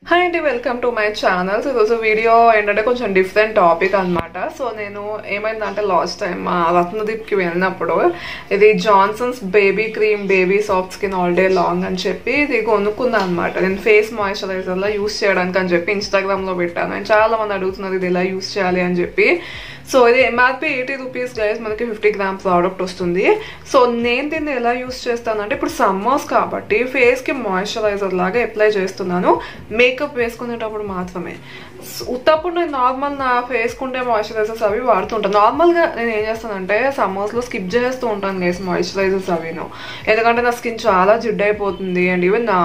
Hi and welcome to my channel. So this video ఏంటంటే కొంచెం different topic అన్నమాట. So నేను ఏమైందంటే లాస్ట్ టైం రత్నదీప్కి వెళ్ళినప్పుడు ఇది Johnson's baby cream baby soft skin all day long అని చెప్పి ఇది కొనుక్కున్నాను అనమాట. నేను ఫేస్ మాయిశ్చరైజర్లో యూస్ చేయడానికి అని చెప్పి ఇన్స్టాగ్రామ్లో పెట్టాను. నేను చాలా మంది అడుగుతున్నారు ఇది ఎలా యూస్ చేయాలి అని చెప్పి. సో ఇది ఎంఆర్పి 80 రూపీస్ గైస్, మనకి 50 గ్రామ్స్ ప్రోడక్ట్ వస్తుంది. సో నేను దీన్ని ఎలా యూస్ చేస్తానంటే ఇప్పుడు సమ్మర్స్ కాబట్టి ఫేస్కి మాయిశ్చరైజర్ లాగా అప్లై చేస్తున్నాను, మేకప్ వేసుకునేటప్పుడు మాత్రమే. ఉత్తప్పుడు నేను నార్మల్ నా ఫేస్ కుండే మాయిశ్చరైజర్స్ అవి వాడుతుంటాను. నార్మల్గా నేను ఏం చేస్తానంటే సమ్మర్స్లో స్కిప్ చేస్తూ ఉంటాను గైస్ మాయిశ్చరైజర్స్ అవిను, ఎందుకంటే నా స్కిన్ చాలా జిడ్డు అయిపోతుంది అండ్ ఈవెన్ నా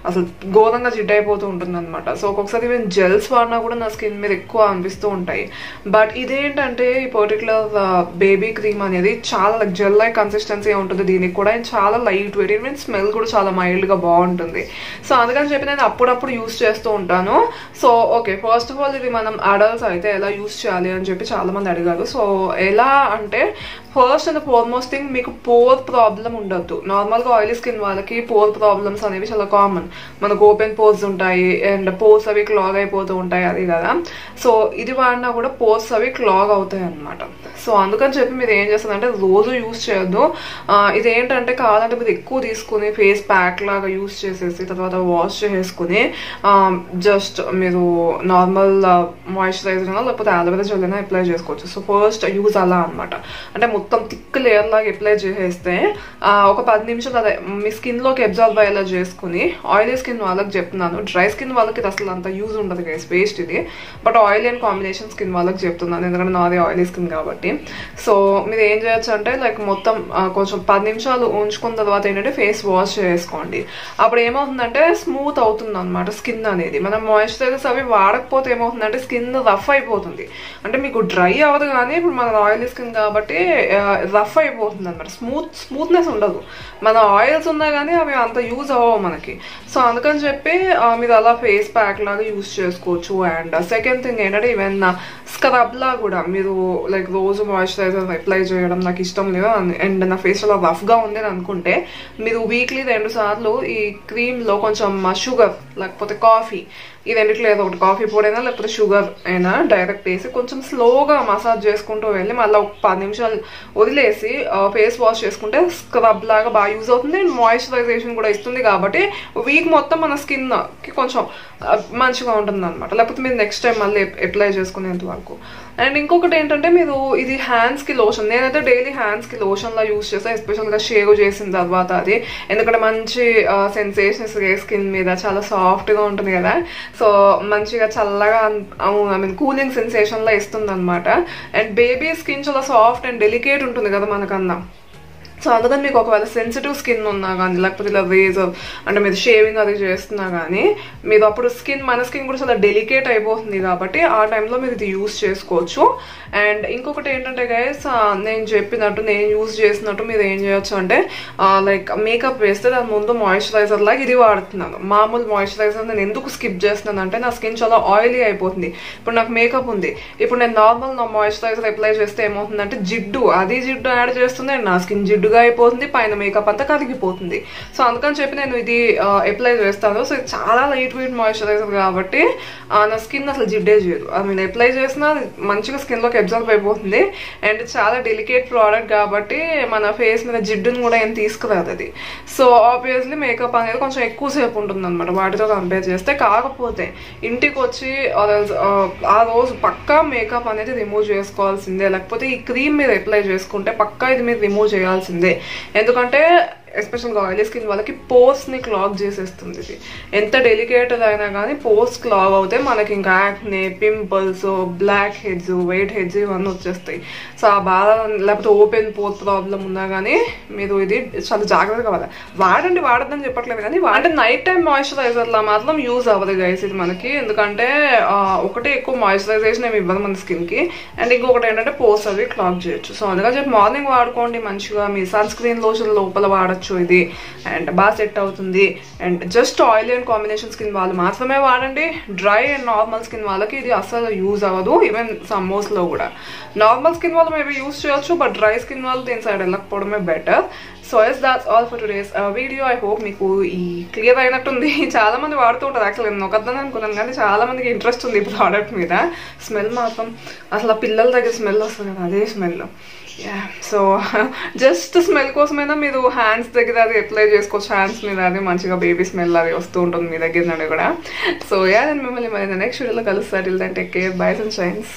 అసలు ఘోరంగా జిడ్డు అయిపోతూ ఉంటుంది అనమాట. సో ఒక్కొక్కసారి ఈవెన్ జెల్స్ వాడినా కూడా నా స్కిన్ మీద ఎక్కువ అనిపిస్తూ ఉంటాయి. బట్ ఇదేంటంటే ఈ పర్టికులర్ బేబీ క్రీమ్ అనేది చాలా జెల్ లైక్ కన్సిస్టెన్సీ ఉంటుంది. దీనికి కూడా చాలా లైట్ వెయిట్, ఈవెన్ స్మెల్ కూడా చాలా మైల్డ్గా బాగుంటుంది. సో అందుకని చెప్పి నేను అప్పుడప్పుడు యూస్ చేస్తూ ఉంటాను. So okay, first of all ఇది మనం అడల్ట్స్ అయితే ఎలా యూస్ చేయాలి అని చెప్పి చాలా మంది అడిగారు. సో ఎలా అంటే ఫస్ట్ అండ్ ఫార్మోస్ట్ థింగ్, మీకు పోర్ ప్రాబ్లం ఉండొద్దు. నార్మల్గా ఆయిలీ స్కిన్ వాళ్ళకి పోర్ ప్రాబ్లమ్స్ అనేవి చాలా కామన్. మనకు ఓపెన్ పోర్స్ ఉంటాయి అండ్ పోర్స్ అవి క్లాగ్ అయిపోతూ ఉంటాయి, అది కదా. సో ఇది వాడినా కూడా పోర్స్ అవి క్లాగ్ అవుతాయి అనమాట. సో అందుకని చెప్పి మీరు ఏం చేస్తారంటే రోజు యూస్ చేయొద్దు. ఇదేంటంటే కావాలంటే మీరు ఎక్కువ తీసుకుని ఫేస్ ప్యాక్ లాగా యూస్ చేసేసి తర్వాత వాష్ చేసుకుని జస్ట్ మీరు నార్మల్ మాయిశ్చరైజర్ అయినా లేకపోతే అలోవెరా జెల్ అయినా అప్లై చేసుకోవచ్చు. సో ఫస్ట్ యూజ్ అలా అనమాట. అంటే మొత్తం థిక్ లేయర్ లాగా అప్లై చేసేస్తే ఒక 10 నిమిషాలు అదే మీ స్కిన్లోకి అబ్జర్వ్ అయ్యేలా చేసుకుని, ఆయిలీ స్కిన్ వాళ్ళకి చెప్తున్నాను, డ్రై స్కిన్ వాళ్ళకి అసలు అంత యూజ్ ఉండదు గైస్, వేస్ట్ ఇది. But oily and combination skin వాళ్ళకి చెప్తున్నాను, ఎందుకంటే నాది ఆయిలీ స్కిన్ కాబట్టి. సో మీరు ఏం చేయొచ్చు అంటే లైక్ మొత్తం కొంచెం 10 నిమిషాలు ఉంచుకున్న తర్వాత ఏంటంటే ఫేస్ వాష్ చేసుకోండి. అప్పుడు ఏమవుతుందంటే స్మూత్ అవుతుంది అనమాట స్కిన్ అనేది. మనం మాయిశ్చరైజర్స్ అవి వాడకపోతే ఏమవుతుందంటే స్కిన్ రఫ్ అయిపోతుంది. అంటే మీకు డ్రై అవ్వదు కానీ ఇప్పుడు మన ఆయిలీ స్కిన్ కాబట్టి రఫ్ అయిపోతుంది అనమాట, స్మూత్నెస్ ఉండదు. మన ఆయిల్స్ ఉన్నా కానీ అవి అంత యూజ్ అవ్వవు మనకి. సో అందుకని చెప్పి మీరు అలా ఫేస్ ప్యాక్ లాగా యూజ్ చేసుకోవచ్చు. అండ్ సెకండ్ థింగ్ ఏంటంటే ఈవెన్ స్క్రబ్ లా కూడా మీరు లైక్ రోజు మాయిశ్చరైజర్ అప్లై చేయడం నాకు ఇష్టం లేదు అండ్ నా ఫేస్ అలా రఫ్గా ఉంది అని అనుకుంటే మీరు వీక్లీ 2 సార్లు ఈ క్రీమ్లో కొంచెం షుగర్ లేకపోతే కాఫీ, ఈ రెండిట్లో ఏదో ఒకటి, కాఫీ పొడి అయినా లేకపోతే షుగర్ అయినా డైరెక్ట్ వేసి కొంచెం స్లోగా మసాజ్ చేసుకుంటూ వెళ్ళి మళ్ళీ ఒక 10 నిమిషాలు వదిలేసి ఫేస్ వాష్ చేసుకుంటే స్క్రబ్ లాగా బాగా యూజ్ అవుతుంది అండ్ మాయిశ్చరైజేషన్ కూడా ఇస్తుంది. కాబట్టి వీక్ మొత్తం మన స్కిన్కి కొంచెం మంచిగా ఉంటుంది అనమాట. లేకపోతే మీరు నెక్స్ట్ టైం మళ్ళీ అప్లై చేసుకునేంత వరకు. అండ్ ఇంకొకటి ఏంటంటే మీరు ఇది హ్యాండ్స్కి లోషన్, నేనైతే డైలీ హ్యాండ్స్కి లోషన్లా యూజ్ చేస్తాను, ఎస్పెషల్గా షేవ్ చేసిన తర్వాత అది, ఎందుకంటే మంచి సెన్సేషన్స్ స్కిన్ మీద చాలా సాఫ్ట్గా ఉంటుంది కదా. సో మంచిగా చల్లగా ఐ మీన్ కూలింగ్ సెన్సేషన్లా ఇస్తుంది అనమాట. అండ్ బేబీ స్కిన్ చాలా సాఫ్ట్ అండ్ డెలికేట్ ఉంటుంది కదా మనకన్నా. సో అందుకని మీకు ఒకవేళ సెన్సిటివ్ స్కిన్ ఉన్నా కానీ లేకపోతే ఇలా రేజర్ అంటే మీరు షేవింగ్ అది చేస్తున్నా కానీ మీరు అప్పుడు మన స్కిన్ కూడా చాలా డెలికేట్ అయిపోతుంది కాబట్టి ఆ టైంలో మీరు ఇది యూజ్ చేసుకోవచ్చు. అండ్ ఇంకొకటి ఏంటంటే గైస్, నేను చెప్పినట్టు నేను యూజ్ చేసినట్టు మీరు ఏం చేయొచ్చు అంటే లైక్ మేకప్ వేస్తే దాని ముందు మాయిశ్చరైజర్ లాగా ఇది వాడుతున్నాను. మామూలు మాయిశ్చరైజర్ నేను ఎందుకు స్కిప్ చేస్తున్నాను అంటే నా స్కిన్ చాలా ఆయిలీ అయిపోతుంది. ఇప్పుడు నాకు మేకప్ ఉంది, ఇప్పుడు నేను నార్మల్ నా మాయిశ్చరైజర్ అప్లై చేస్తే ఏమవుతుందంటే జిడ్డు యాడ్ చేస్తుంది అండ్ నా స్కిన్ జిడ్డు అయిపోతుంది, పైన మేకప్ అంతా కరిగిపోతుంది. సో అందుకని చెప్పి నేను ఇది అప్లై చేస్తాను. సో ఇది చాలా లైట్ వెయిట్ మాయిశ్చరైజర్ కాబట్టి నా స్కిన్ అసలు జిడ్డే చేయదు. అది నేను అప్లై చేసినా మంచిగా స్కిన్లోకి అబ్జర్వ్ అయిపోతుంది అండ్ చాలా డెలికేట్ ప్రోడక్ట్ కాబట్టి మన ఫేస్ మీద జిడ్డుని కూడా ఏం తీసుకురాదు అది. సో ఆబ్వియస్లీ మేకప్ అనేది కొంచెం ఎక్కువసేపు ఉంటుంది అనమాట వాటితో కంపేర్ చేస్తే. కాకపోతే ఇంటికి వచ్చి ఆ రోజు పక్కా మేకప్ అనేది రిమూవ్ చేసుకోవాల్సిందే, లేకపోతే ఈ క్రీమ్ మీరు అప్లై చేసుకుంటే పక్కా ఇది మీరు రిమూవ్ చేయాల్సిందే. ఎందుకంటే ఎస్పెషల్గా ఆయిలీ స్కిన్ వాళ్ళకి పోర్స్ని క్లాగ్ చేసేస్తుంది. ఇది ఎంత డెలికేటెడ్ అయినా కానీ పోర్స్ క్లాగ్ అవుతే మనకి ఇంకా acne, pimples, blackheads, whiteheads ఇవన్నీ వచ్చేస్తాయి. సో ఆ బాధ లేకపోతే ఓపెన్ పోర్ ప్రాబ్లం ఉన్నా కానీ మీరు ఇది చాలా జాగ్రత్తగా వాడద్దని చెప్పట్లేదు కానీ అంటే నైట్ టైం మాయిశ్చరైజర్లా మాత్రం యూజ్ అవ్వదు గైస్ ఇది మనకి. ఎందుకంటే ఒకటి ఎక్కువ మాయిశ్చరైజేషన్ ఏమి ఇవ్వదు మన స్కిన్కి అండ్ ఇంకొకటి ఏంటంటే పోర్స్ అవి క్లాగ్ చేయొచ్చు. సో అందుకని చెప్పి మార్నింగ్ వాడుకోండి మంచిగా, మీ సన్ స్క్రీన్ లోషన్ లోపల వాడచ్చు ఇది అండ్ బాగా సెట్ అవుతుంది. And just oil and combination skin వాళ్ళు మాత్రమే వాడండి. డ్రై అండ్ నార్మల్ స్కిన్ వాళ్ళకి ఇది అసలు యూజ్ అవ్వదు. ఈవెన్ సమ్మర్స్లో కూడా నార్మల్ స్కిన్ వాళ్ళు మేబీ యూజ్ చేయొచ్చు, బట్ డ్రై స్కిన్ వాళ్ళు దీని సైడ్ వెళ్ళకపోవడమే better. So yes that's all for today's video. I hope మీకు ఈ క్లియర్ అయినట్టుంది. చాలా మంది వాడుతూ ఉంటారు యాక్చువల్లీ, నేను ఒకదాన్ని అనుకున్నాను కానీ చాలా మందికి ఇంట్రెస్ట్ ఉంది ఈ ప్రోడక్ట్ మీద. స్మెల్ మాత్రం అసలు పిల్లల దగ్గర స్మెల్ వస్తుంది కదా, అదే స్మెల్. సో జస్ట్ స్మెల్ కోసమైనా మీరు హ్యాండ్స్ దగ్గర అది అప్లై చేసుకోవచ్చు, హ్యాండ్స్ మీద అది మంచిగా బేబీ స్మెల్ అది వస్తూ ఉంటుంది మీ దగ్గర నుండి కూడా. సో నేను మిమ్మల్ని మరి నెక్స్ట్ వీడియోలో కలుస్తాను. Till then take care, bye and shines.